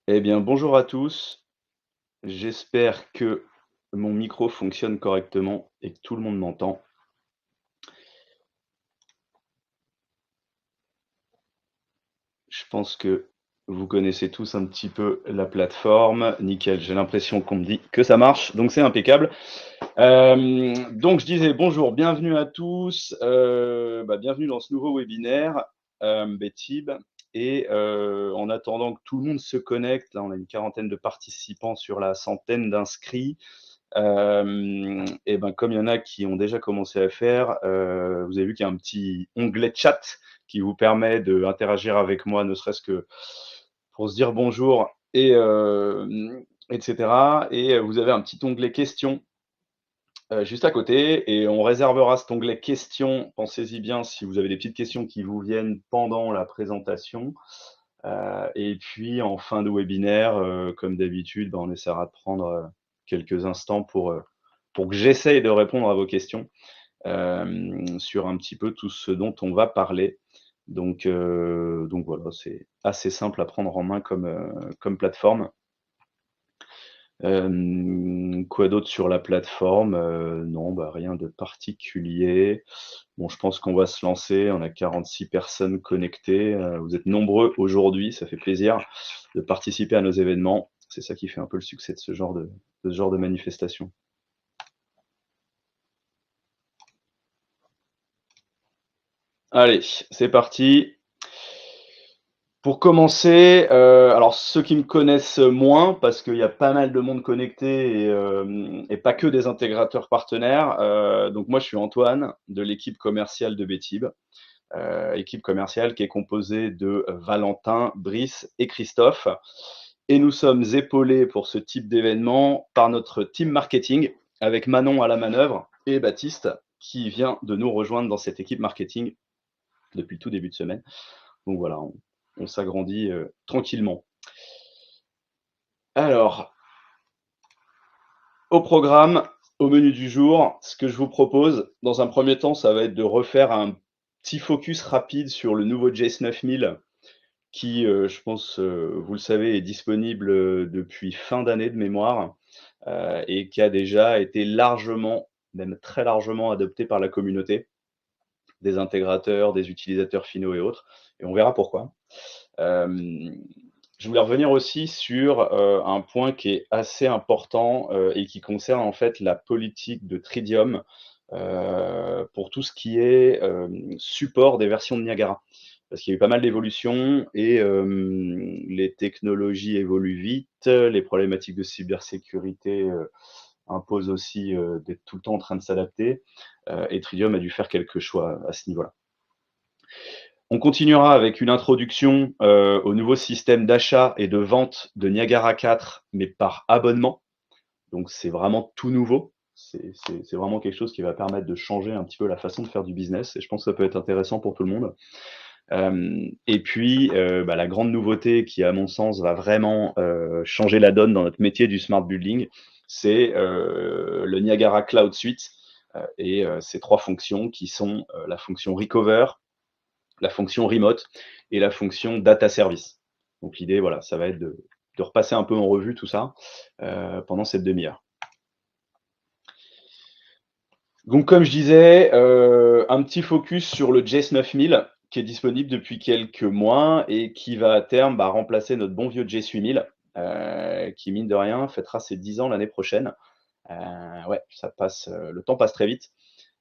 Eh bien, bonjour à tous. J'espère que mon micro fonctionne correctement et que tout le monde m'entend. Je pense que vous connaissez tous un petit peu la plateforme. Nickel, j'ai l'impression qu'on me dit que ça marche, donc c'est impeccable. Donc je disais bonjour, bienvenue à tous, bienvenue dans ce nouveau webinaire, Betib. Et en attendant que tout le monde se connecte, là on a une quarantaine de participants sur la centaine d'inscrits. Et ben, comme il y en a qui ont déjà commencé à faire, vous avez vu qu'il y a un petit onglet chat qui vous permet d'interagir avec moi, ne serait-ce que pour se dire bonjour etc. Et vous avez un petit onglet questions juste à côté, et on réservera cet onglet questions. Pensez-y bien si vous avez des petites questions qui vous viennent pendant la présentation. Et puis en fin de webinaire, comme d'habitude, on essaiera de prendre quelques instants pour que j'essaye de répondre à vos questions sur un petit peu tout ce dont on va parler. Donc voilà, c'est assez simple à prendre en main comme plateforme. Quoi d'autre sur la plateforme? Non, rien de particulier. Bon, je pense qu'on va se lancer. On a 46 personnes connectées. Vous êtes nombreux aujourd'hui, ça fait plaisir de participer à nos événements. C'est ça qui fait un peu le succès de ce genre de manifestation. Allez, c'est parti. Pour commencer, alors ceux qui me connaissent moins, parce qu'il y a pas mal de monde connecté et pas que des intégrateurs partenaires. Donc moi, je suis Antoine de l'équipe commerciale de Betib, équipe commerciale qui est composée de Valentin, Brice et Christophe. Et nous sommes épaulés pour ce type d'événement par notre team marketing, avec Manon à la manœuvre et Baptiste, qui vient de nous rejoindre dans cette équipe marketing depuis le tout début de semaine. Donc voilà, on s'agrandit tranquillement. Alors, au programme, au menu du jour, ce que je vous propose, dans un premier temps, ça va être de refaire un petit focus rapide sur le nouveau JS 9000 qui, je pense, vous le savez, est disponible depuis fin d'année de mémoire et qui a déjà été largement, même très largement adopté par la communauté, des intégrateurs, des utilisateurs finaux et autres. Et on verra pourquoi. Je voulais revenir aussi sur un point qui est assez important et qui concerne en fait la politique de Tridium pour tout ce qui est support des versions de Niagara. Parce qu'il y a eu pas mal d'évolutions et les technologies évoluent vite, les problématiques de cybersécurité imposent aussi d'être tout le temps en train de s'adapter et Tridium a dû faire quelques choix à ce niveau-là. On continuera avec une introduction au nouveau système d'achat et de vente de Niagara 4, mais par abonnement. Donc c'est vraiment tout nouveau. C'est vraiment quelque chose qui va permettre de changer un petit peu la façon de faire du business et je pense que ça peut être intéressant pour tout le monde. Et puis la grande nouveauté qui, à mon sens, va vraiment changer la donne dans notre métier du smart building, c'est le Niagara Cloud Suite et ces trois fonctions qui sont la fonction Recover, la fonction remote et la fonction data service. Donc l'idée, voilà, ça va être de repasser un peu en revue tout ça pendant cette demi-heure. Donc comme je disais, un petit focus sur le JS 9000 qui est disponible depuis quelques mois et qui va à terme remplacer notre bon vieux JS 8000 qui, mine de rien, fêtera ses 10 ans l'année prochaine. Ouais, ça passe, le temps passe très vite.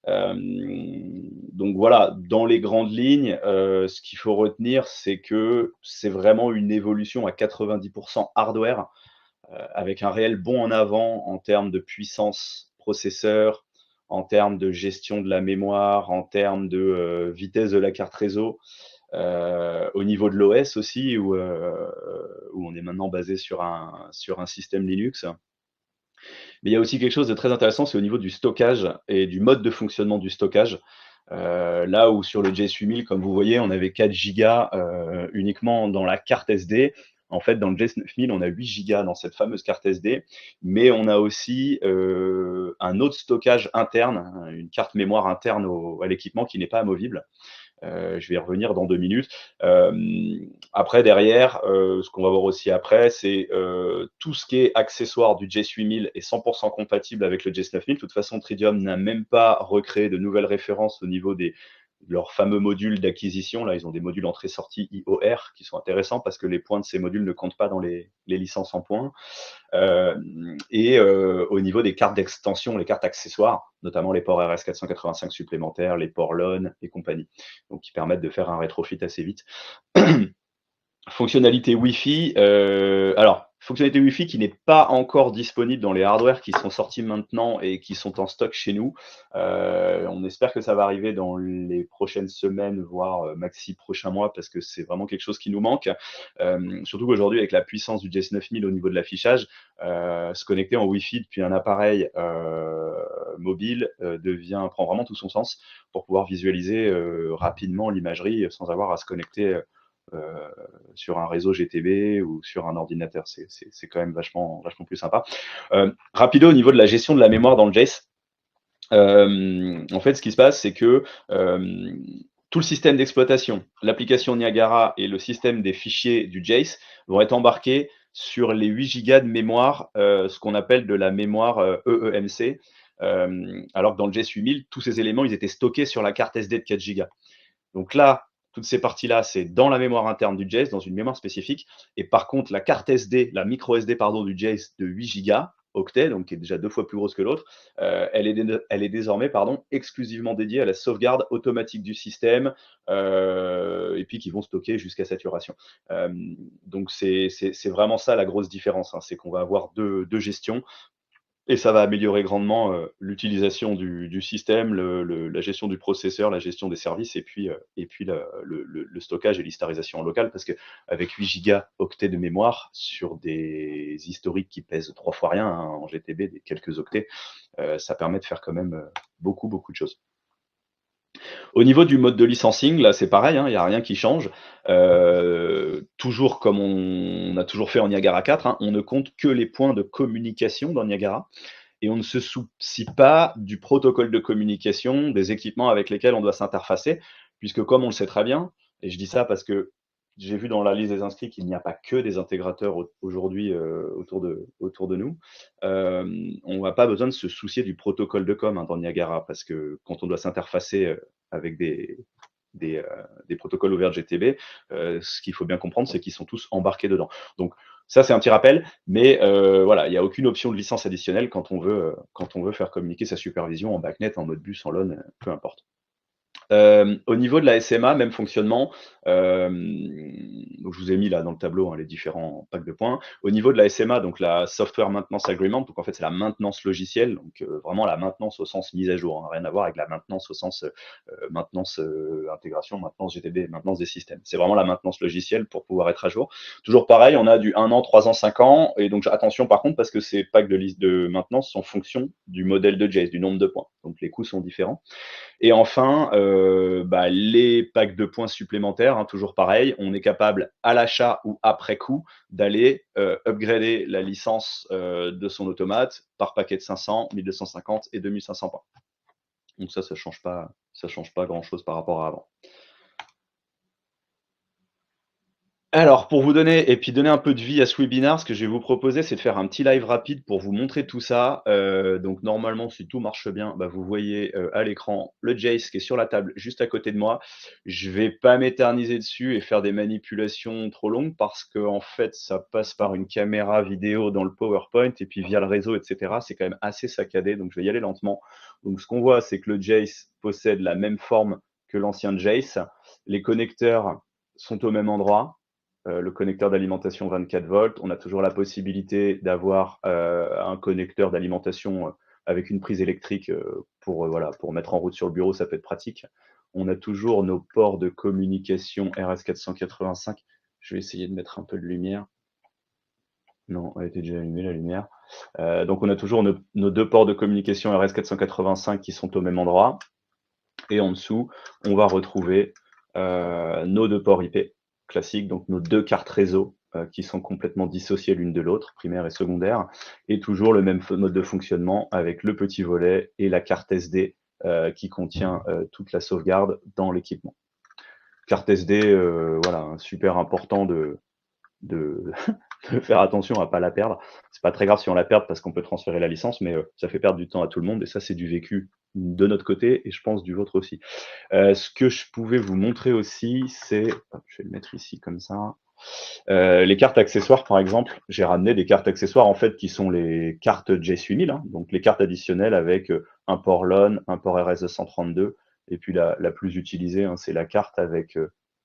Donc voilà, dans les grandes lignes, ce qu'il faut retenir, c'est que c'est vraiment une évolution à 90% hardware, avec un réel bond en avant en termes de puissance processeur, en termes de gestion de la mémoire, en termes de vitesse de la carte réseau, au niveau de l'OS aussi, où on est maintenant basé sur un système Linux. Mais il y a aussi quelque chose de très intéressant, c'est au niveau du stockage et du mode de fonctionnement du stockage. Là où sur le JS 8000, comme vous voyez, on avait 4 gigas uniquement dans la carte SD. En fait, dans le JS 9000, on a 8 gigas dans cette fameuse carte SD, mais on a aussi un autre stockage interne, une carte mémoire interne à l'équipement qui n'est pas amovible. Je vais y revenir dans 2 minutes. Après derrière, ce qu'on va voir aussi après, c'est, tout ce qui est accessoire du Jace 8000 est 100 compatible avec le Jace 9000. De toute façon, Tridium n'a même pas recréé de nouvelles références au niveau de leurs fameux modules d'acquisition. Là, ils ont des modules entrée-sortie IOR qui sont intéressants parce que les points de ces modules ne comptent pas dans les licences en points. Au niveau des cartes d'extension, les cartes accessoires, notamment les ports RS485 supplémentaires, les ports LON et compagnie, donc qui permettent de faire un rétrofit assez vite. Fonctionnalité Wi-Fi, alors fonctionnalité Wi-Fi qui n'est pas encore disponible dans les hardware qui sont sortis maintenant et qui sont en stock chez nous. On espère que ça va arriver dans les prochaines semaines, voire maxi prochains mois, parce que c'est vraiment quelque chose qui nous manque. Surtout qu'aujourd'hui, avec la puissance du Jace 9000 au niveau de l'affichage, se connecter en Wi-Fi depuis un appareil mobile prend vraiment tout son sens pour pouvoir visualiser rapidement l'imagerie sans avoir à se connecter sur un réseau GTB ou sur un ordinateur. C'est quand même vachement plus sympa. Rapido au niveau de la gestion de la mémoire dans le Jace. En fait, ce qui se passe, c'est que tout le système d'exploitation, l'application Niagara et le système des fichiers du Jace vont être embarqués sur les 8 Go de mémoire, ce qu'on appelle de la mémoire EEMC. Alors que dans le Jace 8000, tous ces éléments, ils étaient stockés sur la carte SD de 4 Go. Donc là, toutes ces parties-là, c'est dans la mémoire interne du Jace, dans une mémoire spécifique. Et par contre, la carte SD, la micro SD pardon, du Jace de 8 Go octets, donc qui est déjà 2 fois plus grosse que l'autre, elle est désormais exclusivement dédiée à la sauvegarde automatique du système, et puis qui vont stocker jusqu'à saturation. Donc c'est vraiment ça la grosse différence, hein, c'est qu'on va avoir deux gestions. Et ça va améliorer grandement l'utilisation du système, la gestion du processeur, la gestion des services, et puis le stockage et l'historisation en local, parce qu'avec 8 Go octets de mémoire sur des historiques qui pèsent 3 fois rien, hein, en GTB, des quelques octets, ça permet de faire quand même beaucoup de choses. Au niveau du mode de licensing, là c'est pareil, hein, il n'y a rien qui change. Toujours comme on a toujours fait en Niagara 4, hein, on ne compte que les points de communication dans Niagara et on ne se soucie pas du protocole de communication, des équipements avec lesquels on doit s'interfacer, puisque comme on le sait très bien, et je dis ça parce que j'ai vu dans la liste des inscrits qu'il n'y a pas que des intégrateurs aujourd'hui autour de nous, on n'a pas besoin de se soucier du protocole de com, hein, dans Niagara, parce que quand on doit s'interfacer avec des protocoles ouverts GTB, ce qu'il faut bien comprendre, c'est qu'ils sont tous embarqués dedans. Donc ça, c'est un petit rappel, mais voilà, il n'y a aucune option de licence additionnelle quand on veut faire communiquer sa supervision en backnet, en mode bus, en LON, peu importe. Au niveau de la SMA, même fonctionnement. Donc je vous ai mis là dans le tableau, hein, les différents packs de points. Au niveau de la SMA, donc la Software Maintenance Agreement, donc en fait c'est la maintenance logicielle, donc vraiment la maintenance au sens mise à jour, hein, rien à voir avec la maintenance au sens maintenance intégration, maintenance GTB, maintenance des systèmes. C'est vraiment la maintenance logicielle pour pouvoir être à jour. Toujours pareil, on a du 1 an, 3 ans, 5 ans, et donc attention par contre parce que ces packs de liste de maintenance sont en fonction du modèle de Jace, du nombre de points. Donc les coûts sont différents. Et enfin, les packs de points supplémentaires, hein, toujours pareil, on est capable à l'achat ou après coup d'aller upgrader la licence de son automate par paquet de 500, 1250 et 2500 points. Donc ça change pas grand-chose par rapport à avant. Alors, pour vous donner un peu de vie à ce webinaire, ce que je vais vous proposer, c'est de faire un petit live rapide pour vous montrer tout ça. Donc normalement, si tout marche bien, vous voyez à l'écran le Jace qui est sur la table juste à côté de moi. Je vais pas m'éterniser dessus et faire des manipulations trop longues parce que en fait, ça passe par une caméra vidéo dans le PowerPoint et puis via le réseau, etc. C'est quand même assez saccadé, donc je vais y aller lentement. Donc ce qu'on voit, c'est que le Jace possède la même forme que l'ancien Jace. Les connecteurs sont au même endroit. Le connecteur d'alimentation 24 volts. On a toujours la possibilité d'avoir un connecteur d'alimentation avec une prise électrique pour mettre en route sur le bureau, ça peut être pratique. On a toujours nos ports de communication RS485. Je vais essayer de mettre un peu de lumière. Non, elle était déjà allumée la lumière. Donc on a toujours nos 2 ports de communication RS485 qui sont au même endroit. Et en dessous, on va retrouver nos 2 ports IP classiques, donc nos 2 cartes réseau qui sont complètement dissociées l'une de l'autre, primaire et secondaire, et toujours le même mode de fonctionnement avec le petit volet et la carte SD qui contient toute la sauvegarde dans l'équipement. Carte SD, voilà, hein, super important de de faire attention à pas la perdre. C'est pas très grave si on la perd parce qu'on peut transférer la licence, mais ça fait perdre du temps à tout le monde et ça, c'est du vécu de notre côté et je pense du vôtre aussi. Ce que je pouvais vous montrer aussi, c'est hop, je vais le mettre ici comme ça. Les cartes accessoires, par exemple, j'ai ramené des cartes accessoires en fait qui sont les cartes J8000, hein, donc les cartes additionnelles avec un port LON, un port RS232, et puis la plus utilisée, hein, c'est la carte avec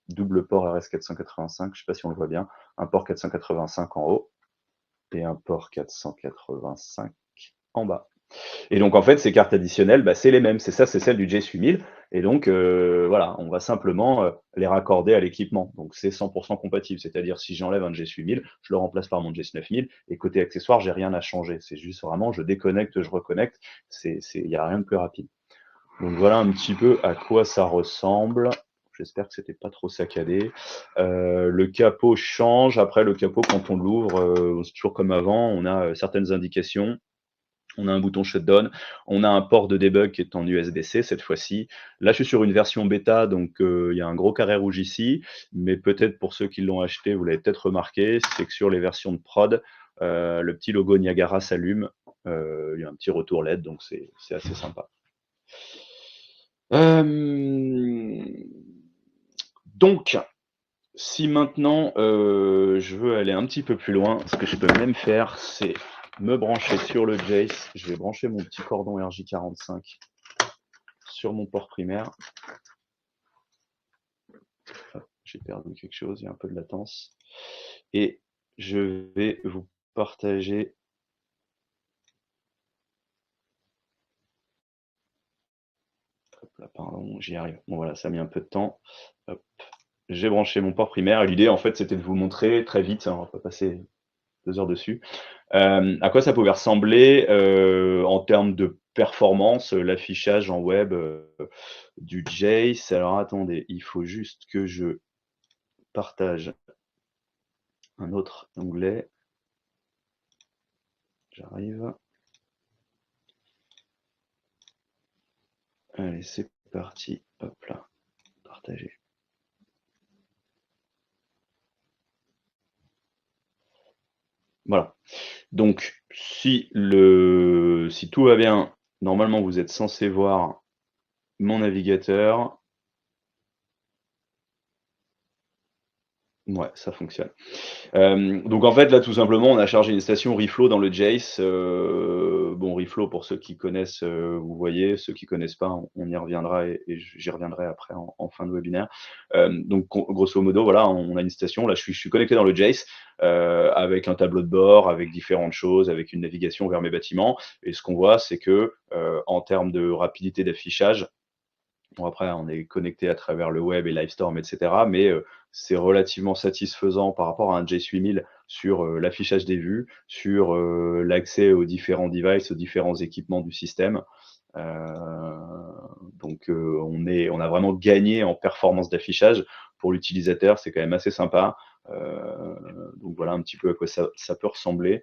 double port RS485, je sais pas si on le voit bien, un port 485 en haut et un port 485 en bas. Et donc en fait, ces cartes additionnelles, bah, c'est les mêmes. C'est ça, c'est celle du J8000. Et donc voilà, on va simplement les raccorder à l'équipement. Donc c'est 100% compatible. C'est-à-dire si j'enlève un J8000, je le remplace par mon J9000. Et côté accessoire, j'ai rien à changer. C'est juste vraiment, je déconnecte, je reconnecte. Il n'y a rien de plus rapide. Donc voilà un petit peu à quoi ça ressemble. J'espère que c'était pas trop saccadé. Le capot change. Après, le capot, quand on l'ouvre, c'est toujours comme avant. On a certaines indications. On a un bouton shutdown, on a un port de debug qui est en USB-C cette fois-ci. Là, je suis sur une version bêta, donc il y a un gros carré rouge ici, mais peut-être pour ceux qui l'ont acheté, vous l'avez peut-être remarqué, c'est que sur les versions de prod, le petit logo Niagara s'allume, il y a un petit retour LED, donc c'est assez sympa. Donc, si maintenant je veux aller un petit peu plus loin, ce que je peux même faire, c'est me brancher sur le Jace. Je vais brancher mon petit cordon RJ45 sur mon port primaire. J'ai perdu quelque chose, il y a un peu de latence. Et je vais vous partager. Hop là, pardon, j'y arrive. Bon voilà, ça a mis un peu de temps. Hop. J'ai branché mon port primaire. Et l'idée, en fait, c'était de vous montrer très vite, hein, on va pas passer 2 heures dessus, à quoi ça pouvait ressembler en termes de performance, l'affichage en web du Jace. Alors attendez, il faut juste que je partage un autre onglet. J'arrive. Allez, c'est parti. Hop là, partager. Voilà. Donc, si tout va bien, normalement, vous êtes censé voir mon navigateur. Ouais, ça fonctionne. Donc en fait, là, tout simplement, on a chargé une station Reflow dans le Jace. Bon, Reflow, pour ceux qui connaissent, vous voyez, ceux qui connaissent pas, on y reviendra et j'y reviendrai après en fin de webinaire. Donc grosso modo, voilà, on a une station. Là, je suis connecté dans le Jace avec un tableau de bord, avec différentes choses, avec une navigation vers mes bâtiments. Et ce qu'on voit, c'est que en termes de rapidité d'affichage, bon, après, on est connecté à travers le web et Livestorm, etc. Mais c'est relativement satisfaisant par rapport à un J8000 sur l'affichage des vues, sur l'accès aux différents devices, aux différents équipements du système. Donc, on a vraiment gagné en performance d'affichage. Pour l'utilisateur, c'est quand même assez sympa. Donc voilà un petit peu à quoi ça peut ressembler.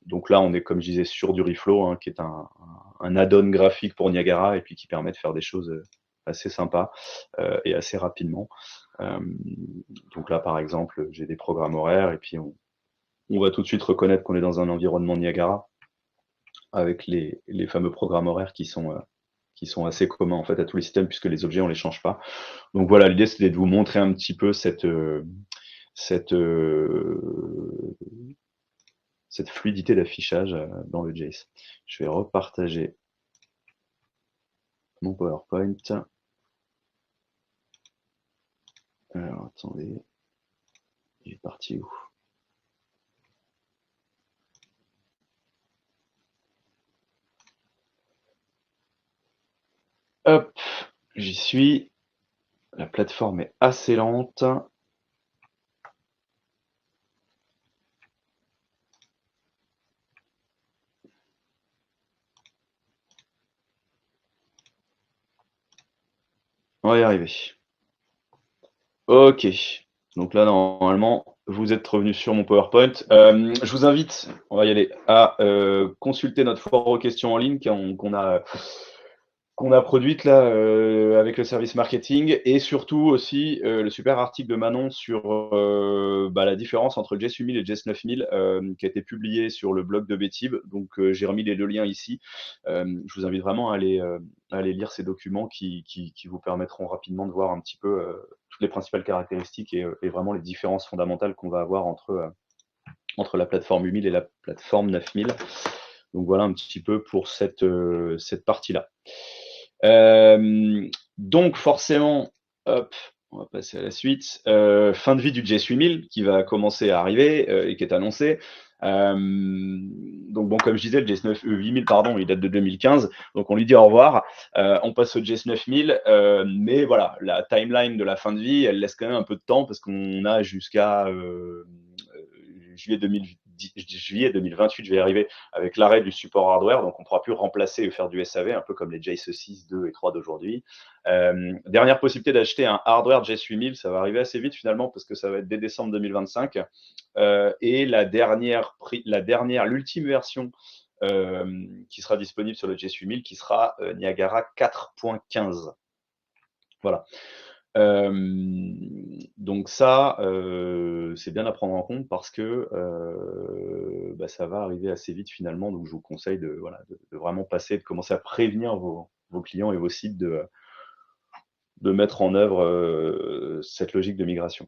Donc là, on est, comme je disais, sur du Reflow, hein, qui est un add-on graphique pour Niagara et puis qui permet de faire des choses assez sympas et assez rapidement. Donc là, par exemple, j'ai des programmes horaires et puis on va tout de suite reconnaître qu'on est dans un environnement Niagara avec les fameux programmes horaires qui sont assez communs en fait à tous les systèmes puisque les objets on les change pas. Donc voilà, l'idée c'était de vous montrer un petit peu cette fluidité d'affichage dans le Jace. Je vais repartager mon PowerPoint. Alors attendez, il est parti où? Hop, j'y suis. La plateforme est assez lente. On va y arriver. Ok. Donc là, normalement, vous êtes revenu sur mon PowerPoint. Je vous invite, on va y aller, à consulter notre foire aux questions en ligne qu'on a qu'on a produite là avec le service marketing et surtout aussi le super article de Manon sur la différence entre le Jess 8000 et le Jess 9000 qui a été publié sur le blog de Betib. Donc j'ai remis les deux liens ici. Je vous invite vraiment à aller lire ces documents qui vous permettront rapidement de voir un petit peu toutes les principales caractéristiques et vraiment les différences fondamentales qu'on va avoir entre la plateforme 8000 et la plateforme 9000. Donc voilà un petit peu pour cette partie-là. Donc forcément, hop, on va passer à la suite. Fin de vie du Jess 8000 qui va commencer à arriver et qui est annoncé. Donc bon, comme je disais, le Jess 8000, pardon, il date de 2015, donc on lui dit au revoir. On passe au Jess 9000, mais voilà, la timeline de la fin de vie, elle laisse quand même un peu de temps parce qu'on a jusqu'à juillet 2028, je vais y arriver, avec l'arrêt du support hardware, donc on ne pourra plus remplacer et faire du SAV, un peu comme les JS 6, 2 et 3 d'aujourd'hui. Dernière possibilité d'acheter un hardware JS 8000, ça va arriver assez vite finalement, parce que ça va être dès décembre 2025. Et l'ultime version qui sera disponible sur le JS 8000, qui sera Niagara 4.15. Voilà. Donc ça, c'est bien à prendre en compte parce que ça va arriver assez vite finalement. Donc je vous conseille de vraiment passer, de commencer à prévenir vos clients et vos sites de mettre en œuvre cette logique de migration.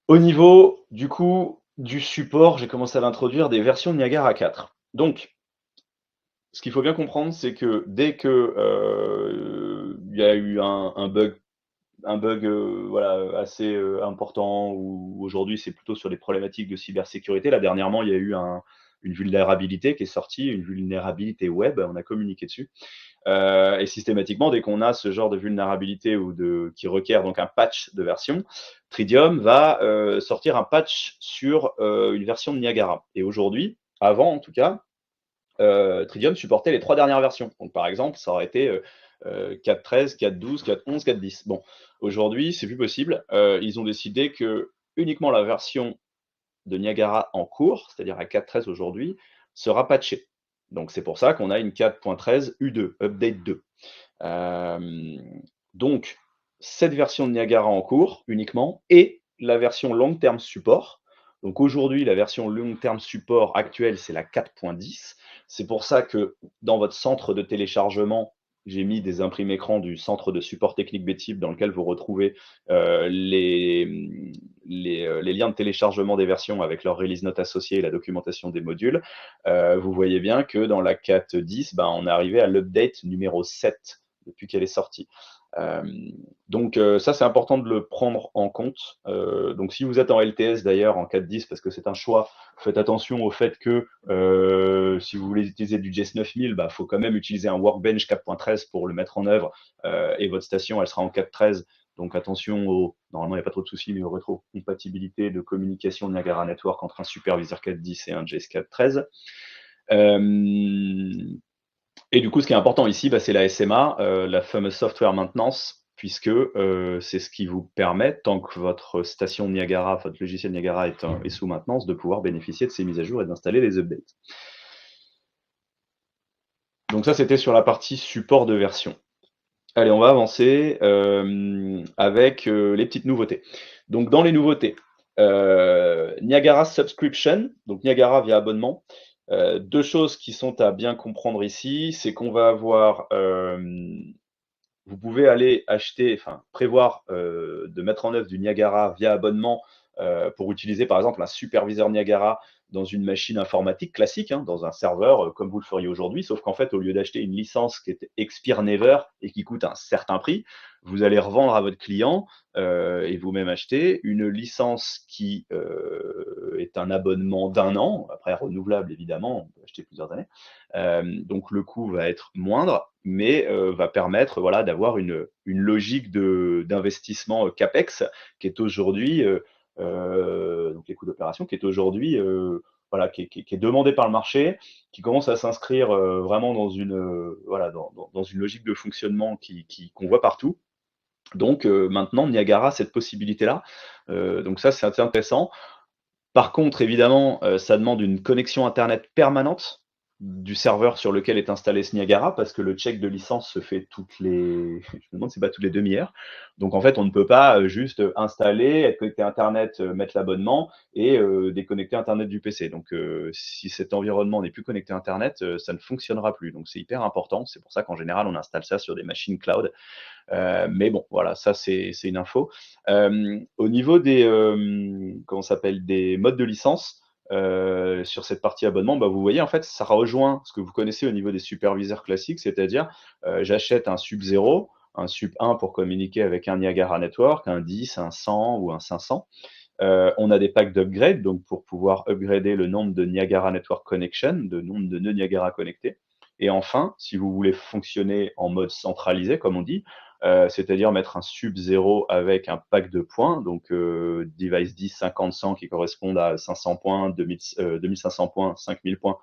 Au niveau du coup du support, j'ai commencé à l'introduire, des versions de Niagara 4. Donc ce qu'il faut bien comprendre, c'est que dès que il y a eu un bug assez important, où aujourd'hui c'est plutôt sur les problématiques de cybersécurité. Là, dernièrement, il y a eu une vulnérabilité qui est sortie, une vulnérabilité web, on a communiqué dessus. Et systématiquement, dès qu'on a ce genre de vulnérabilité qui requiert donc un patch de version, Tridium va sortir un patch sur une version de Niagara. Et aujourd'hui, avant en tout cas, Tridium supportait les 3 dernières versions. Donc par exemple, ça aurait été 4.13, 4.12, 4.11, 4.10. Bon, aujourd'hui, c'est plus possible. Ils ont décidé que uniquement la version de Niagara en cours, c'est-à-dire à 4.13 aujourd'hui, sera patchée. Donc c'est pour ça qu'on a une 4.13 U2, Update 2. Donc cette version de Niagara en cours uniquement et la version long term support. Donc aujourd'hui, la version long term support actuelle, c'est la 4.10. C'est pour ça que dans votre centre de téléchargement, j'ai mis des imprimés écrans du centre de support technique Betib dans lequel vous retrouvez les liens de téléchargement des versions avec leur release note associée et la documentation des modules. Vous voyez bien que dans la 4.10, on est arrivé à l'update numéro 7 depuis qu'elle est sortie. Donc ça, c'est important de le prendre en compte. Donc si vous êtes en LTS d'ailleurs en 4.10, parce que c'est un choix, faites attention au fait que si vous voulez utiliser du JS 9000, il faut quand même utiliser un Workbench 4.13 pour le mettre en œuvre, et votre station, elle sera en 4.13. Donc attention normalement il n'y a pas trop de soucis, mais aux rétrocompatibilités de communication Niagara Network entre un superviseur 4.10 et un JS 4.13. Et du coup, ce qui est important ici, c'est la SMA, la fameuse software maintenance, puisque c'est ce qui vous permet, tant que votre station Niagara, votre logiciel Niagara est sous maintenance, de pouvoir bénéficier de ces mises à jour et d'installer les updates. Donc ça, c'était sur la partie support de version. Allez, on va avancer avec les petites nouveautés. Donc dans les nouveautés, Niagara Subscription, donc Niagara via abonnement. Deux choses qui sont à bien comprendre ici, c'est qu'on va avoir, vous pouvez aller prévoir de mettre en œuvre du Niagara via abonnement pour utiliser par exemple un superviseur Niagara dans une machine informatique classique, dans un serveur comme vous le feriez aujourd'hui, sauf qu'en fait, au lieu d'acheter une licence qui est Expire Never et qui coûte un certain prix, vous allez revendre à votre client et vous-même acheter une licence qui est un abonnement d'1 an, après renouvelable évidemment, on peut acheter plusieurs années. Donc le coût va être moindre, mais va permettre d'avoir une logique d'investissement CAPEX qui est aujourd'hui, donc les coûts d'opération, qui est aujourd'hui qui est demandé par le marché, qui commence à s'inscrire vraiment dans une dans une logique de fonctionnement qu'on voit partout. Donc maintenant, Niagara a cette possibilité-là. Donc ça, c'est intéressant. Par contre, évidemment, ça demande une connexion internet permanente. du serveur sur lequel est installé ce Niagara, parce que le check de licence se fait toutes les je me demande si c'est pas toutes les demi-heures. Donc en fait, on ne peut pas, juste installer, être connecté à internet, mettre l'abonnement et déconnecter internet du PC. Donc si cet environnement n'est plus connecté à internet, ça ne fonctionnera plus. Donc c'est hyper important. C'est pour ça qu'en général, on installe ça sur des machines cloud. Mais bon, voilà, ça c'est une info. Au niveau des, comment ça s'appelle? Des modes de licence, sur cette partie abonnement, bah, vous voyez, en fait, ça rejoint ce que vous connaissez au niveau des superviseurs classiques, c'est-à-dire, j'achète un sub 0, un sub 1 pour communiquer avec un Niagara Network, un 10, un 100 ou un 500. On a des packs d'upgrade, donc pour pouvoir upgrader le nombre de Niagara Network Connection, de nombre de nœuds Niagara connectés. Et enfin, si vous voulez fonctionner en mode centralisé, comme on dit, c'est-à-dire mettre un sub 0 avec un pack de points, donc device 10, 50, 100 qui correspondent à 500 points, 2500 points, 5000 points,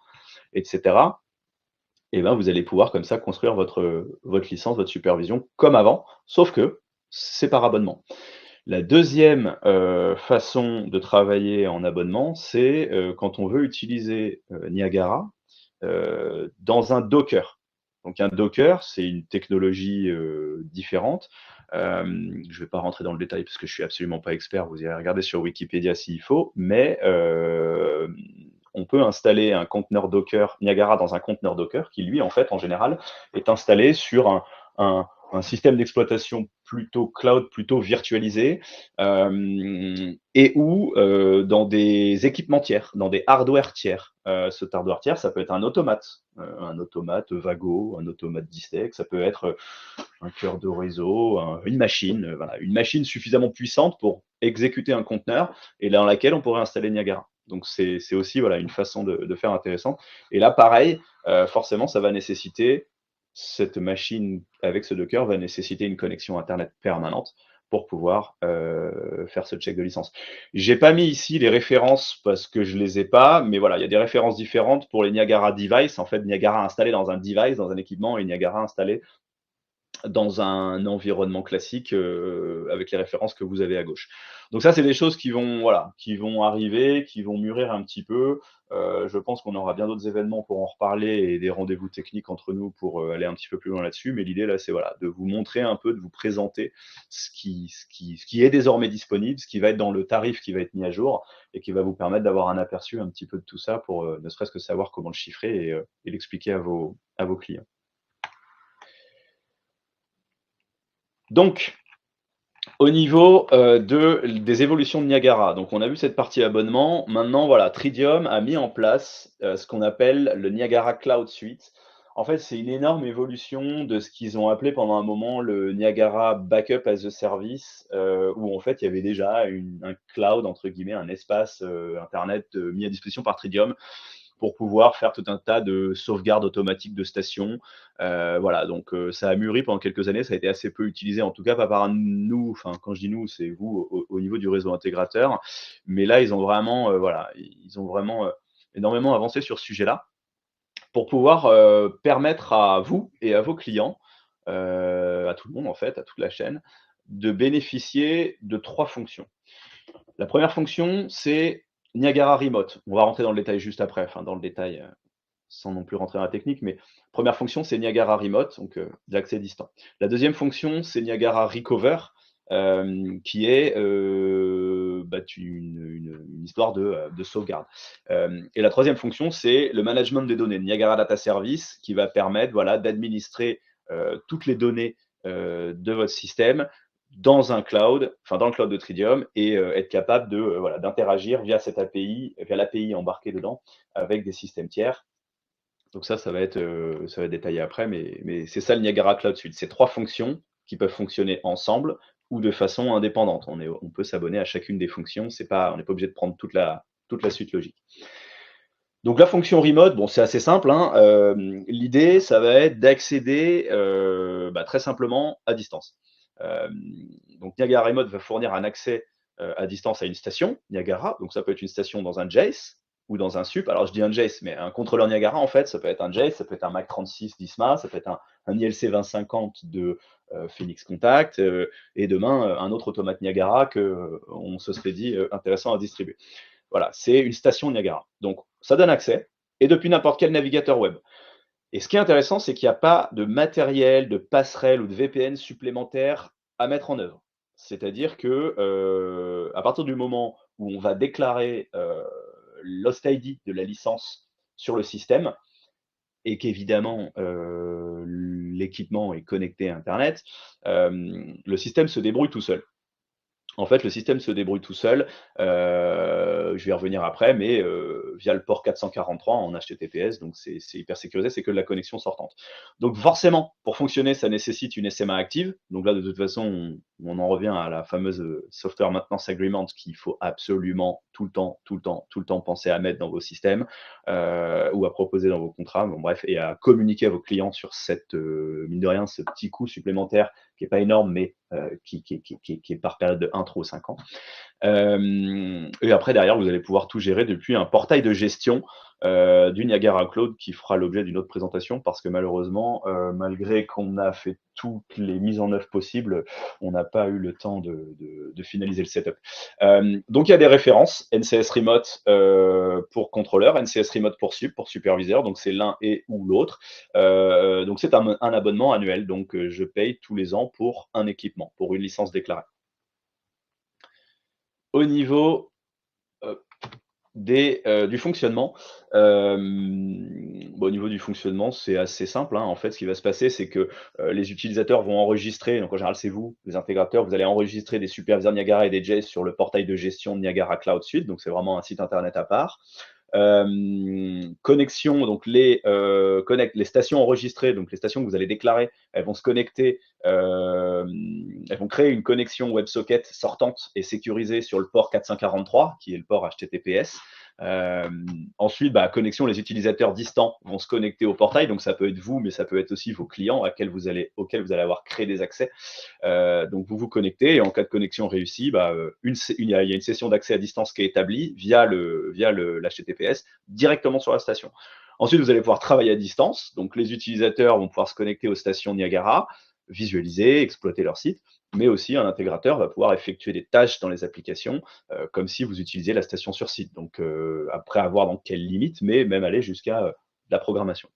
etc. Et ben vous allez pouvoir comme ça construire votre licence, votre supervision comme avant, sauf que c'est par abonnement. La deuxième façon de travailler en abonnement, c'est quand on veut utiliser Niagara dans un Docker. Donc un Docker, c'est une technologie différente. Je ne vais pas rentrer dans le détail parce que je suis absolument pas expert, vous irez regarder sur Wikipédia s'il faut, mais on peut installer un conteneur Docker, Niagara dans un conteneur Docker qui, lui, en fait, en général, est installé sur un système d'exploitation plutôt cloud, plutôt virtualisé, et ou dans des équipements tiers, dans des hardware tiers. Cet hardware tiers, ça peut être un automate Vago, un automate Distech, ça peut être un cœur de réseau, une machine, voilà, une machine suffisamment puissante pour exécuter un conteneur et dans laquelle on pourrait installer Niagara. Donc c'est aussi voilà, une façon de faire intéressante. Et là, pareil, forcément, ça va nécessiter, cette machine avec ce Docker va nécessiter une connexion Internet permanente pour pouvoir faire ce check de licence. J'ai pas mis ici les références parce que je les ai pas, mais voilà, il y a des références différentes pour les Niagara device. En fait, Niagara installé dans un device, dans un équipement, et Niagara installé dans un environnement classique avec les références que vous avez à gauche. Donc ça, c'est des choses qui vont, voilà, qui vont arriver, qui vont mûrir un petit peu. Je pense qu'on aura bien d'autres événements pour en reparler et des rendez-vous techniques entre nous pour aller un petit peu plus loin là-dessus. Mais l'idée là, c'est voilà, de vous montrer un peu, de vous présenter ce qui est désormais disponible, ce qui va être dans le tarif qui va être mis à jour et qui va vous permettre d'avoir un aperçu un petit peu de tout ça pour ne serait-ce que savoir comment le chiffrer et l'expliquer à vos clients. Donc, au niveau des évolutions de Niagara, donc on a vu cette partie abonnement. Maintenant, voilà, Tridium a mis en place ce qu'on appelle le Niagara Cloud Suite. En fait, c'est une énorme évolution de ce qu'ils ont appelé pendant un moment le Niagara Backup as a Service, où en fait il y avait déjà un cloud, entre guillemets, un espace Internet mis à disposition par Tridium pour pouvoir faire tout un tas de sauvegardes automatiques de stations. Voilà, donc ça a mûri pendant quelques années, ça a été assez peu utilisé, en tout cas pas par nous, enfin quand je dis nous, c'est vous au niveau du réseau intégrateur. Mais là, ils ont vraiment, voilà, ils ont vraiment énormément avancé sur ce sujet-là pour pouvoir permettre à vous et à vos clients, à tout le monde en fait, à toute la chaîne, de bénéficier de trois fonctions. La première fonction, c'est Niagara Remote. On va rentrer dans le détail juste après, enfin dans le détail, sans non plus rentrer dans la technique, mais première fonction, c'est Niagara Remote, donc de l'accès distant. La deuxième fonction, c'est Niagara Recover, qui est bah, une histoire de sauvegarde. Et la troisième fonction, c'est le management des données, Niagara Data Service, qui va permettre voilà, d'administrer toutes les données de votre système dans un cloud, enfin dans le cloud de Tridium, et être capable de voilà, d'interagir via cette API, via l'API embarquée dedans, avec des systèmes tiers. Donc ça va être détaillé après, mais c'est ça le Niagara Cloud Suite. C'est trois fonctions qui peuvent fonctionner ensemble ou de façon indépendante. On peut s'abonner à chacune des fonctions. On n'est pas obligé de prendre toute la suite logique. Donc la fonction remote, bon, c'est assez simple, hein. L'idée, ça va être d'accéder bah, très simplement à distance. Donc Niagara Remote va fournir un accès à distance à une station Niagara. Donc ça peut être une station dans un Jace ou dans un SUP. Alors je dis un Jace, mais un contrôleur Niagara, en fait, ça peut être un Jace, ça peut être un Mac 36 d'ISMA, ça peut être un ILC 2050 de Phoenix Contact, et demain un autre automate Niagara que on se serait dit intéressant à distribuer. Voilà, c'est une station Niagara. Donc, ça donne accès et depuis n'importe quel navigateur web. Et ce qui est intéressant, c'est qu'il n'y a pas de matériel, de passerelle ou de VPN supplémentaire à mettre en œuvre. C'est-à-dire que, à partir du moment où on va déclarer, l'host ID de la licence sur le système et qu'évidemment, l'équipement est connecté à internet, le système se débrouille tout seul. En fait, le système se débrouille tout seul, je vais y revenir après, mais via le port 443 en HTTPS, donc c'est hyper sécurisé, c'est que de la connexion sortante. Donc forcément, pour fonctionner, ça nécessite une SMA active. Donc là, de toute façon, on en revient à la fameuse, Software Maintenance Agreement qu'il faut absolument tout le temps, tout le temps, tout le temps penser à mettre dans vos systèmes, ou à proposer dans vos contrats, bon bref, et à communiquer à vos clients sur cette, mine de rien, ce petit coût supplémentaire qui est pas énorme, mais qui est par période de 1, 3 ou 5 ans. Et après, derrière, vous allez pouvoir tout gérer depuis un portail de gestion du Niagara Cloud qui fera l'objet d'une autre présentation parce que malheureusement, malgré qu'on a fait toutes les mises en œuvre possibles, on n'a pas eu le temps de finaliser le setup. Donc il y a des références, NCS Remote pour contrôleur, NCS Remote pour superviseur, donc c'est l'un et ou l'autre. Donc c'est un abonnement annuel, donc je paye tous les ans pour un équipement, pour une licence déclarée. Au niveau du fonctionnement, au niveau du fonctionnement, c'est assez simple, hein. En fait, ce qui va se passer, c'est que, les utilisateurs vont enregistrer, donc en général, c'est vous, les intégrateurs, vous allez enregistrer des superviseurs Niagara et des JS sur le portail de gestion de Niagara Cloud Suite, donc c'est vraiment un site internet à part. Connexion, donc les stations enregistrées, donc les stations que vous allez déclarer, elles vont se connecter, elles vont créer une connexion WebSocket sortante et sécurisée sur le port 443, qui est le port HTTPS. Ensuite, connexion, les utilisateurs distants vont se connecter au portail, donc ça peut être vous, mais ça peut être aussi vos clients auxquels vous allez avoir créé des accès. Donc vous vous connectez et en cas de connexion réussie, il y a une session d'accès à distance qui est établie via l'HTTPS directement sur la station. Ensuite, vous allez pouvoir travailler à distance. Donc les utilisateurs vont pouvoir se connecter aux stations Niagara, visualiser, exploiter leur site, mais aussi un intégrateur va pouvoir effectuer des tâches dans les applications comme si vous utilisiez la station sur site. Donc après, à voir dans quelles limites, mais même aller jusqu'à la programmation.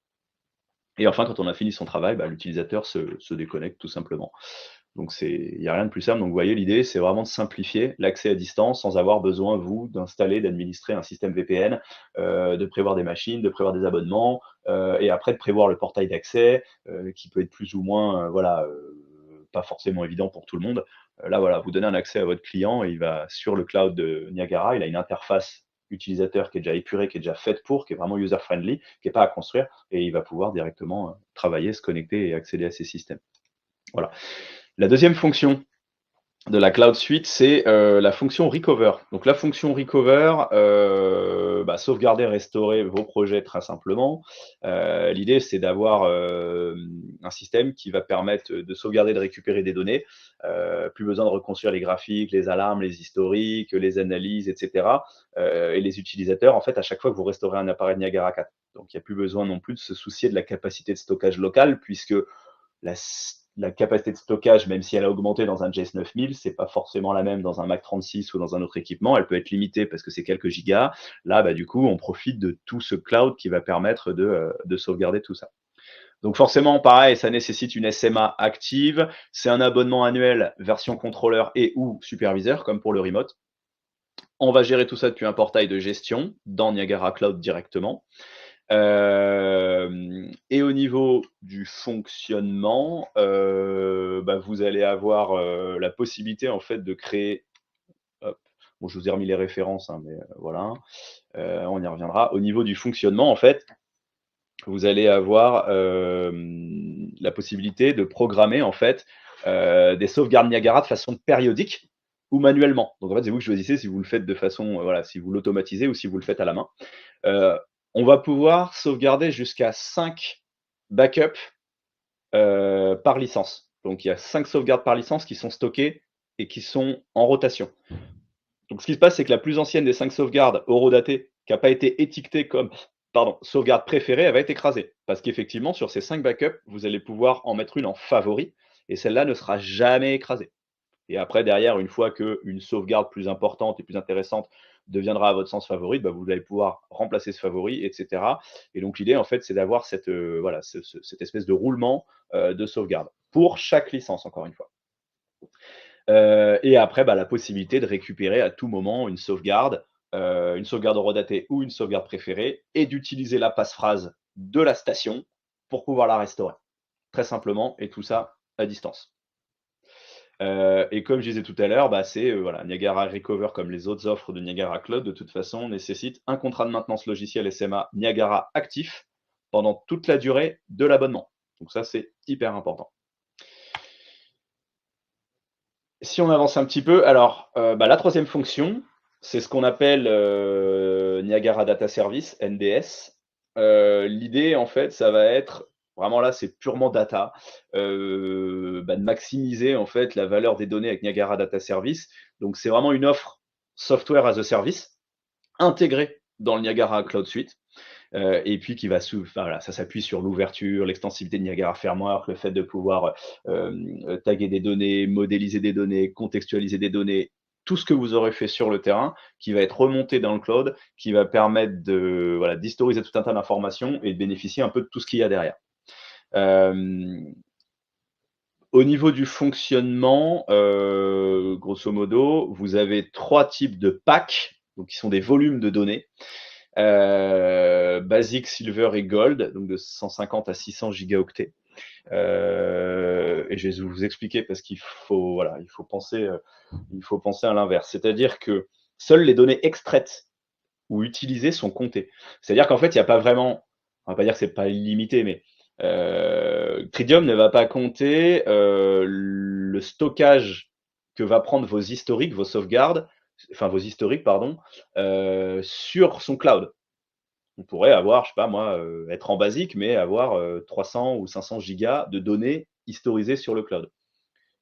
Et enfin, quand on a fini son travail, l'utilisateur se déconnecte tout simplement. Donc il n'y a rien de plus simple. Donc vous voyez, l'idée, c'est vraiment de simplifier l'accès à distance sans avoir besoin, vous, d'installer, d'administrer un système VPN, de prévoir des machines, de prévoir des abonnements, et après de prévoir le portail d'accès, qui peut être plus ou moins, pas forcément évident pour tout le monde. Là, voilà, vous donnez un accès à votre client et il va sur le cloud de Niagara, il a une interface utilisateur qui est déjà épurée, qui est déjà faite pour, qui est vraiment user-friendly, qui n'est pas à construire, et il va pouvoir directement travailler, se connecter et accéder à ces systèmes. Voilà. La deuxième fonction de la Cloud Suite, c'est la fonction Recover. Donc la fonction Recover, sauvegarder, restaurer vos projets très simplement. L'idée, c'est d'avoir un système qui va permettre de sauvegarder, de récupérer des données. Plus besoin de reconstruire les graphiques, les alarmes, les historiques, les analyses, etc. Et les utilisateurs, en fait, à chaque fois que vous restaurez un appareil Niagara 4. Donc il n'y a plus besoin non plus de se soucier de la capacité de stockage locale, puisque la capacité de stockage, même si elle a augmenté dans un JS 9000, c'est pas forcément la même dans un Mac 36 ou dans un autre équipement. Elle peut être limitée parce que c'est quelques gigas. Là, du coup, on profite de tout ce cloud qui va permettre de sauvegarder tout ça. Donc forcément, pareil, ça nécessite une SMA active. C'est un abonnement annuel version contrôleur et ou superviseur, comme pour le remote. On va gérer tout ça depuis un portail de gestion dans Niagara Cloud directement. Et au niveau du fonctionnement, vous allez avoir la possibilité en fait de créer. Hop, bon, je vous ai remis les références, hein, mais voilà, on y reviendra. Au niveau du fonctionnement, en fait, vous allez avoir la possibilité de programmer en fait des sauvegardes Niagara de façon périodique ou manuellement. Donc en fait, c'est vous que choisissez si vous le faites de façon, si vous l'automatisez ou si vous le faites à la main. On va pouvoir sauvegarder jusqu'à 5 backups par licence. Donc il y a 5 sauvegardes par licence qui sont stockées et qui sont en rotation. Donc ce qui se passe, c'est que la plus ancienne des 5 sauvegardes horodatées, qui n'a pas été étiquetée comme sauvegarde préférée, elle va être écrasée. Parce qu'effectivement, sur ces 5 backups, vous allez pouvoir en mettre une en favori, et celle-là ne sera jamais écrasée. Et après, derrière, une fois qu'une sauvegarde plus importante et plus intéressante deviendra à votre sens favorite, bah, vous allez pouvoir remplacer ce favori, etc. Et donc l'idée, en fait, c'est d'avoir cette, voilà, cette espèce de roulement de sauvegarde pour chaque licence, encore une fois. Et après, bah, la possibilité de récupérer à tout moment une sauvegarde redatée ou une sauvegarde préférée, et d'utiliser la passphrase de la station pour pouvoir la restaurer. Très simplement, et tout ça à distance. Et comme je disais tout à l'heure, bah, c'est voilà, Niagara Recover, comme les autres offres de Niagara Cloud, de toute façon, nécessite un contrat de maintenance logiciel SMA Niagara actif pendant toute la durée de l'abonnement. Donc ça, c'est hyper important. Si on avance un petit peu, alors bah, la troisième fonction, c'est ce qu'on appelle Niagara Data Service, NDS. L'idée, en fait, ça va être vraiment là, c'est purement data, bah, de maximiser en fait la valeur des données avec Niagara Data Service. Donc, c'est vraiment une offre software as a service intégrée dans le Niagara Cloud Suite. Et puis qui va enfin, voilà, ça s'appuie sur l'ouverture, l'extensivité de Niagara Framework, le fait de pouvoir taguer des données, modéliser des données, contextualiser des données, tout ce que vous aurez fait sur le terrain, qui va être remonté dans le cloud, qui va permettre de voilà, d'historiser tout un tas d'informations et de bénéficier un peu de tout ce qu'il y a derrière. Au niveau du fonctionnement, grosso modo, vous avez 3 types de packs, donc qui sont des volumes de données. Basic, Silver et Gold, donc de 150 à 600 gigaoctets. Et je vais vous expliquer parce qu'il faut, voilà, il faut penser à l'inverse. C'est-à-dire que seules les données extraites ou utilisées sont comptées. C'est-à-dire qu'en fait, il n'y a pas vraiment, on va pas dire que c'est pas illimité, mais Tridium ne va pas compter le stockage que va prendre vos historiques, vos sauvegardes, enfin vos historiques, pardon, sur son cloud. On pourrait avoir, je sais pas moi, être en basique, mais avoir 300 ou 500 gigas de données historisées sur le cloud.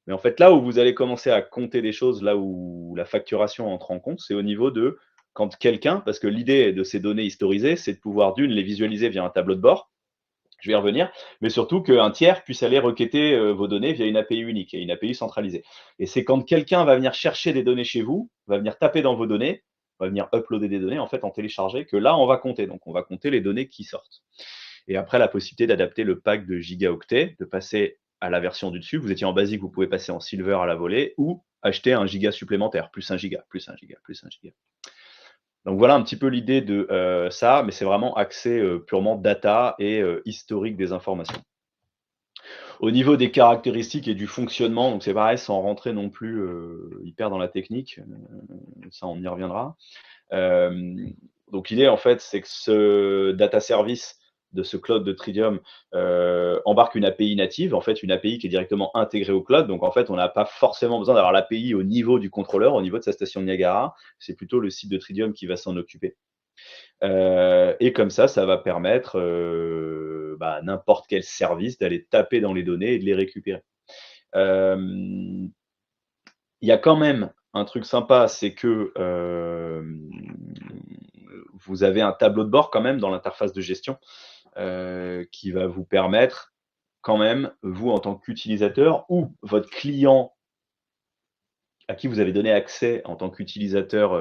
Mais en fait, là où vous allez commencer à compter des choses, là où la facturation entre en compte, c'est au niveau de quand quelqu'un, parce que l'idée de ces données historisées, c'est de pouvoir d'une, les visualiser via un tableau de bord, je vais y revenir, mais surtout qu'un tiers puisse aller requêter vos données via une API unique et une API centralisée. Et c'est quand quelqu'un va venir chercher des données chez vous, va venir taper dans vos données, va venir uploader des données, en fait, en télécharger, que là, on va compter. Donc, on va compter les données qui sortent. Et après, la possibilité d'adapter le pack de gigaoctets, de passer à la version du dessus. Vous étiez en basique, vous pouvez passer en silver à la volée ou acheter un giga supplémentaire, plus un giga, plus un giga, plus un giga. Donc voilà un petit peu l'idée de ça, mais c'est vraiment axé purement data et historique des informations. Au niveau des caractéristiques et du fonctionnement, donc c'est pareil, sans rentrer non plus hyper dans la technique, ça on y reviendra. Donc l'idée en fait, c'est que ce data service de ce cloud de Tridium embarque une API native, en fait une API qui est directement intégrée au cloud. Donc en fait, on n'a pas forcément besoin d'avoir l'API au niveau du contrôleur, au niveau de sa station de Niagara. C'est plutôt le site de Tridium qui va s'en occuper. Et comme ça va permettre à n'importe quel service d'aller taper dans les données et de les récupérer. Il y a quand même un truc sympa, c'est que vous avez un tableau de bord quand même dans l'interface de gestion qui va vous permettre quand même, vous en tant qu'utilisateur ou votre client à qui vous avez donné accès en tant qu'utilisateur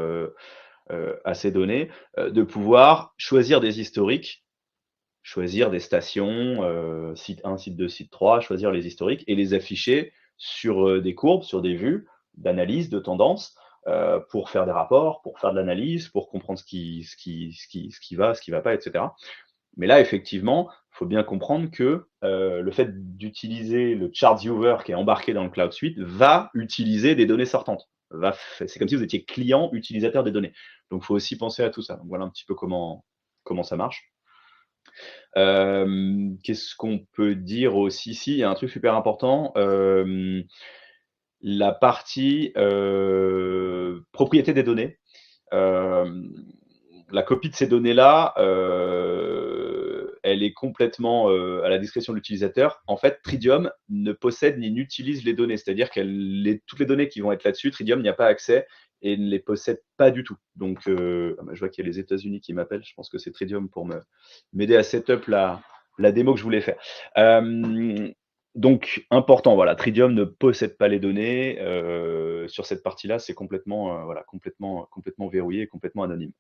à ces données, de pouvoir choisir des historiques, choisir des stations, site 1, site 2, site 3, choisir les historiques et les afficher sur des courbes, sur des vues d'analyse, de tendance, pour faire des rapports, pour faire de l'analyse, pour comprendre ce qui va, ce qui va pas, etc. Mais là, effectivement, il faut bien comprendre que le fait d'utiliser le chart viewer qui est embarqué dans le Cloud Suite va utiliser des données sortantes. C'est comme si vous étiez client utilisateur des données. Donc, il faut aussi penser à tout ça. Donc, voilà un petit peu comment ça marche. Qu'est-ce qu'on peut dire aussi ici? Il y a un truc super important. La partie propriété des données. La copie de ces données-là, elle est complètement à la discrétion de l'utilisateur. En fait, Tridium ne possède ni n'utilise les données, c'est-à-dire que toutes les données qui vont être là-dessus, Tridium n'y a pas accès et ne les possède pas du tout. Donc, je vois qu'il y a les États-Unis qui m'appellent. Je pense que c'est Tridium pour m'aider à setup la démo que je voulais faire. Donc important, voilà, Tridium ne possède pas les données, sur cette partie-là, c'est complètement, voilà, complètement verrouillé et complètement anonyme.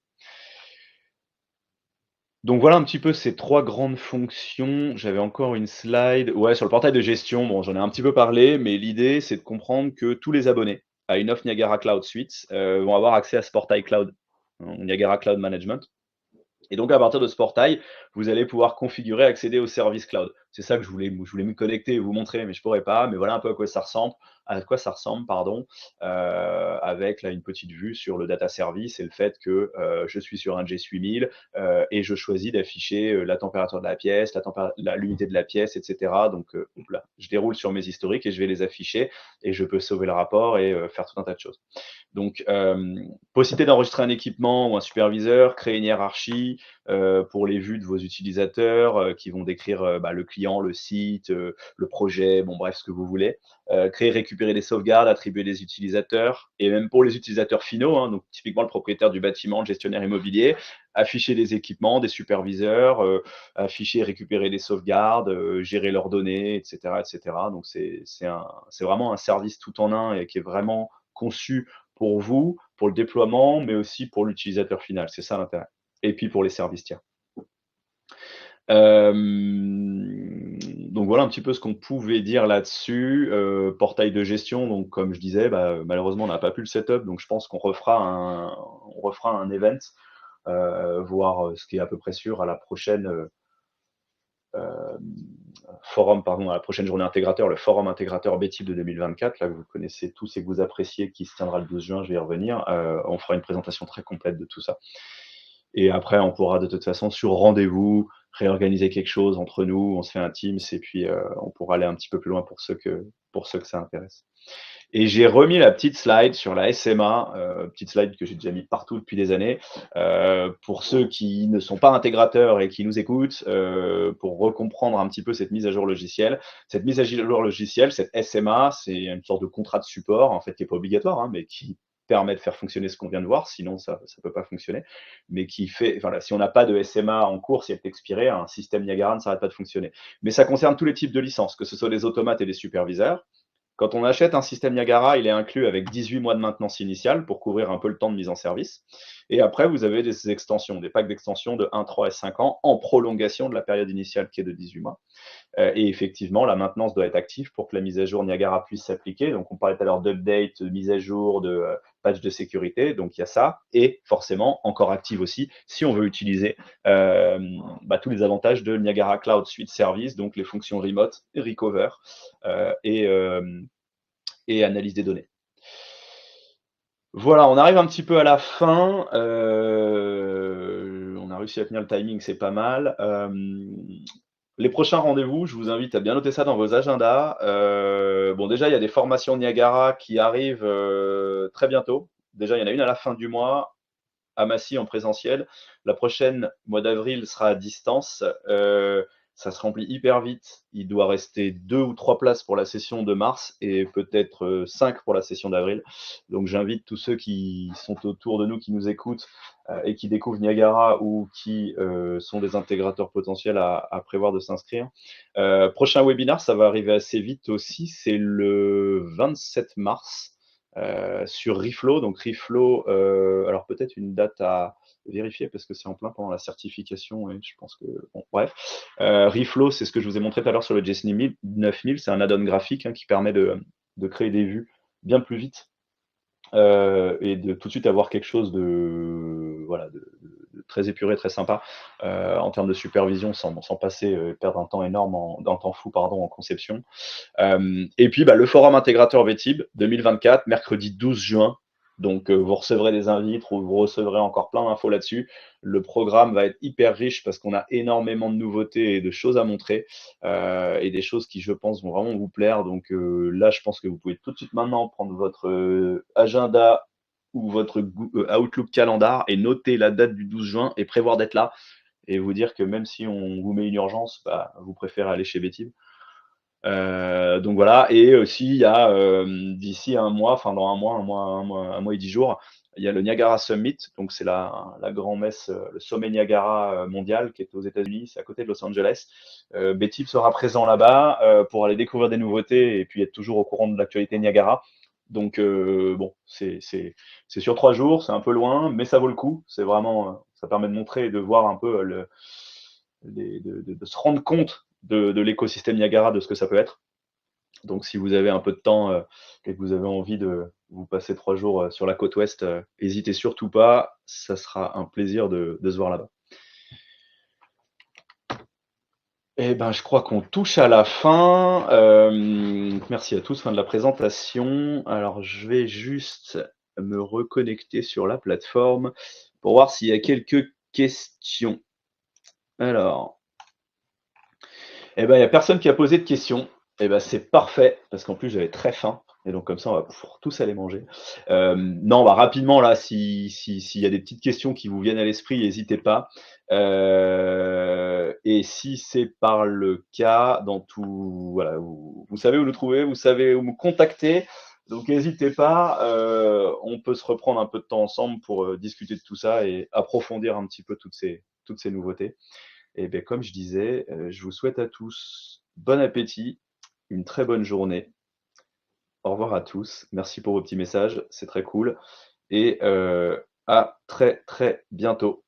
Donc voilà un petit peu ces 3 grandes fonctions. J'avais encore une slide, ouais, sur le portail de gestion, bon, j'en ai un petit peu parlé, mais l'idée, c'est de comprendre que tous les abonnés à une offre Niagara Cloud Suite, vont avoir accès à ce portail cloud, Niagara Cloud Management. Et donc, à partir de ce portail, vous allez pouvoir configurer, accéder aux services cloud. C'est ça que je voulais me connecter et vous montrer, mais je pourrais pas. Mais voilà un peu à quoi ça ressemble, pardon, avec là une petite vue sur le data service et le fait que je suis sur un G Suite 1000 et je choisis d'afficher la température de la pièce, l'unité de la pièce, etc. Donc, hop là, je déroule sur mes historiques et je vais les afficher et je peux sauver le rapport et faire tout un tas de choses. Donc, possibilité d'enregistrer un équipement ou un superviseur, créer une hiérarchie pour les vues de vos utilisateurs qui vont décrire le client, le site, le projet, bon bref, ce que vous voulez. Créer, récupérer des sauvegardes, attribuer des utilisateurs et même pour les utilisateurs finaux, hein, donc typiquement le propriétaire du bâtiment, le gestionnaire immobilier, afficher des équipements, des superviseurs, afficher, récupérer des sauvegardes, gérer leurs données, etc., etc. Donc c'est vraiment un service tout en un et qui est vraiment conçu pour vous, pour le déploiement, mais aussi pour l'utilisateur final. C'est ça l'intérêt. Et puis pour les services tiers. Donc voilà un petit peu ce qu'on pouvait dire là-dessus. Portail de gestion, donc comme je disais, malheureusement on n'a pas pu le setup, donc je pense qu'on refera un event, voir ce qui est à peu près sûr à la prochaine forum, pardon, à la prochaine journée intégrateur, le forum intégrateur BTIP de 2024, là que vous connaissez tous et que vous appréciez, qui se tiendra le 12 juin, je vais y revenir. On fera une présentation très complète de tout ça. Et après, on pourra de toute façon sur rendez-vous réorganiser quelque chose entre nous, on se fait un Teams et puis on pourra aller un petit peu plus loin pour ceux que ça intéresse. Et j'ai remis la petite slide sur la SMA, petite slide que j'ai déjà mis partout depuis des années, pour ceux qui ne sont pas intégrateurs et qui nous écoutent, pour recomprendre un petit peu cette mise à jour logicielle. Cette mise à jour logicielle, cette SMA, c'est une sorte de contrat de support, en fait, qui n'est pas obligatoire, hein, mais qui permet de faire fonctionner ce qu'on vient de voir, sinon ça ne peut pas fonctionner, mais qui fait, voilà, si on n'a pas de SMA en cours, si elle est expirée, un système Niagara ne s'arrête pas de fonctionner. Mais ça concerne tous les types de licences, que ce soit des automates et des superviseurs. Quand on achète un système Niagara, il est inclus avec 18 mois de maintenance initiale pour couvrir un peu le temps de mise en service. Et après, vous avez des extensions, des packs d'extension de 1, 3 et 5 ans en prolongation de la période initiale qui est de 18 mois. Et effectivement, la maintenance doit être active pour que la mise à jour Niagara puisse s'appliquer. Donc, on parlait tout à l'heure d'update, de mise à jour, de patch de sécurité. Donc, il y a ça. Et forcément, encore active aussi, si on veut utiliser tous les avantages de Niagara Cloud Suite Service, donc les fonctions remote, recover et analyse des données. Voilà, on arrive un petit peu à la fin. On a réussi à tenir le timing, c'est pas mal. Les prochains rendez-vous, je vous invite à bien noter ça dans vos agendas. Bon, déjà, il y a des formations Niagara qui arrivent très bientôt. Déjà, il y en a une à la fin du mois, à Massy en présentiel. La prochaine, mois d'avril, sera à distance. Ça se remplit hyper vite. Il doit rester 2 ou 3 places pour la session de mars et peut-être 5 pour la session d'avril. Donc j'invite tous ceux qui sont autour de nous, qui nous écoutent et qui découvrent Niagara ou qui sont des intégrateurs potentiels à prévoir de s'inscrire. Prochain webinar, ça va arriver assez vite aussi, c'est le 27 mars. Sur Reflow. Donc Reflow, alors peut-être une date à vérifier parce que c'est en plein pendant la certification et je pense que bon, bref. Reflow, c'est ce que je vous ai montré tout à l'heure sur le JSON 9000, c'est un add-on graphique qui permet de créer des vues bien plus vite et de tout de suite avoir quelque chose de voilà de très épuré, très sympa en termes de supervision sans passer perdre un temps énorme un temps fou pardon en conception. Et puis le forum intégrateur VTIB 2024, mercredi 12 juin. Donc vous recevrez des invites, vous recevrez encore plein d'infos là-dessus. Le programme va être hyper riche parce qu'on a énormément de nouveautés et de choses à montrer et des choses qui, je pense, vont vraiment vous plaire. Donc là, je pense que vous pouvez tout de suite maintenant prendre votre agenda ou votre Outlook calendar et noter la date du 12 juin et prévoir d'être là et vous dire que même si on vous met une urgence, vous préférez aller chez VTIB. Donc voilà, et aussi il y a d'ici un mois, enfin dans un mois et 10 jours, Il y a le Niagara Summit, donc c'est la grand-messe, le sommet Niagara mondial qui est aux États-Unis, c'est à côté de Los Angeles. Betty sera présent là-bas pour aller découvrir des nouveautés et puis être toujours au courant de l'actualité Niagara. Donc bon, c'est sur 3 jours, c'est un peu loin, mais ça vaut le coup. C'est vraiment, ça permet de montrer et de voir un peu de se rendre compte de l'écosystème Niagara, de ce que ça peut être. Donc, si vous avez un peu de temps et que vous avez envie de vous passer 3 jours sur la côte ouest, n'hésitez surtout pas. Ça sera un plaisir de se voir là-bas. Eh ben, je crois qu'on touche à la fin. Merci à tous, fin de la présentation. Alors, je vais juste me reconnecter sur la plateforme pour voir s'il y a quelques questions. Alors, eh ben, il n'y a personne qui a posé de questions. Eh ben, c'est parfait, parce qu'en plus, j'avais très faim. Et donc, comme ça, on va pouvoir tous aller manger. Non, bah, rapidement, là, s'il y a des petites questions qui vous viennent à l'esprit, n'hésitez pas. Et si c'est par le cas, dans tout, voilà, vous savez où nous trouver, vous savez où nous contacter. Donc, n'hésitez pas. On peut se reprendre un peu de temps ensemble pour discuter de tout ça et approfondir un petit peu toutes ces nouveautés. Et bien, comme je disais, je vous souhaite à tous bon appétit, une très bonne journée. Au revoir à tous. Merci pour vos petits messages, c'est très cool. Et à très très bientôt.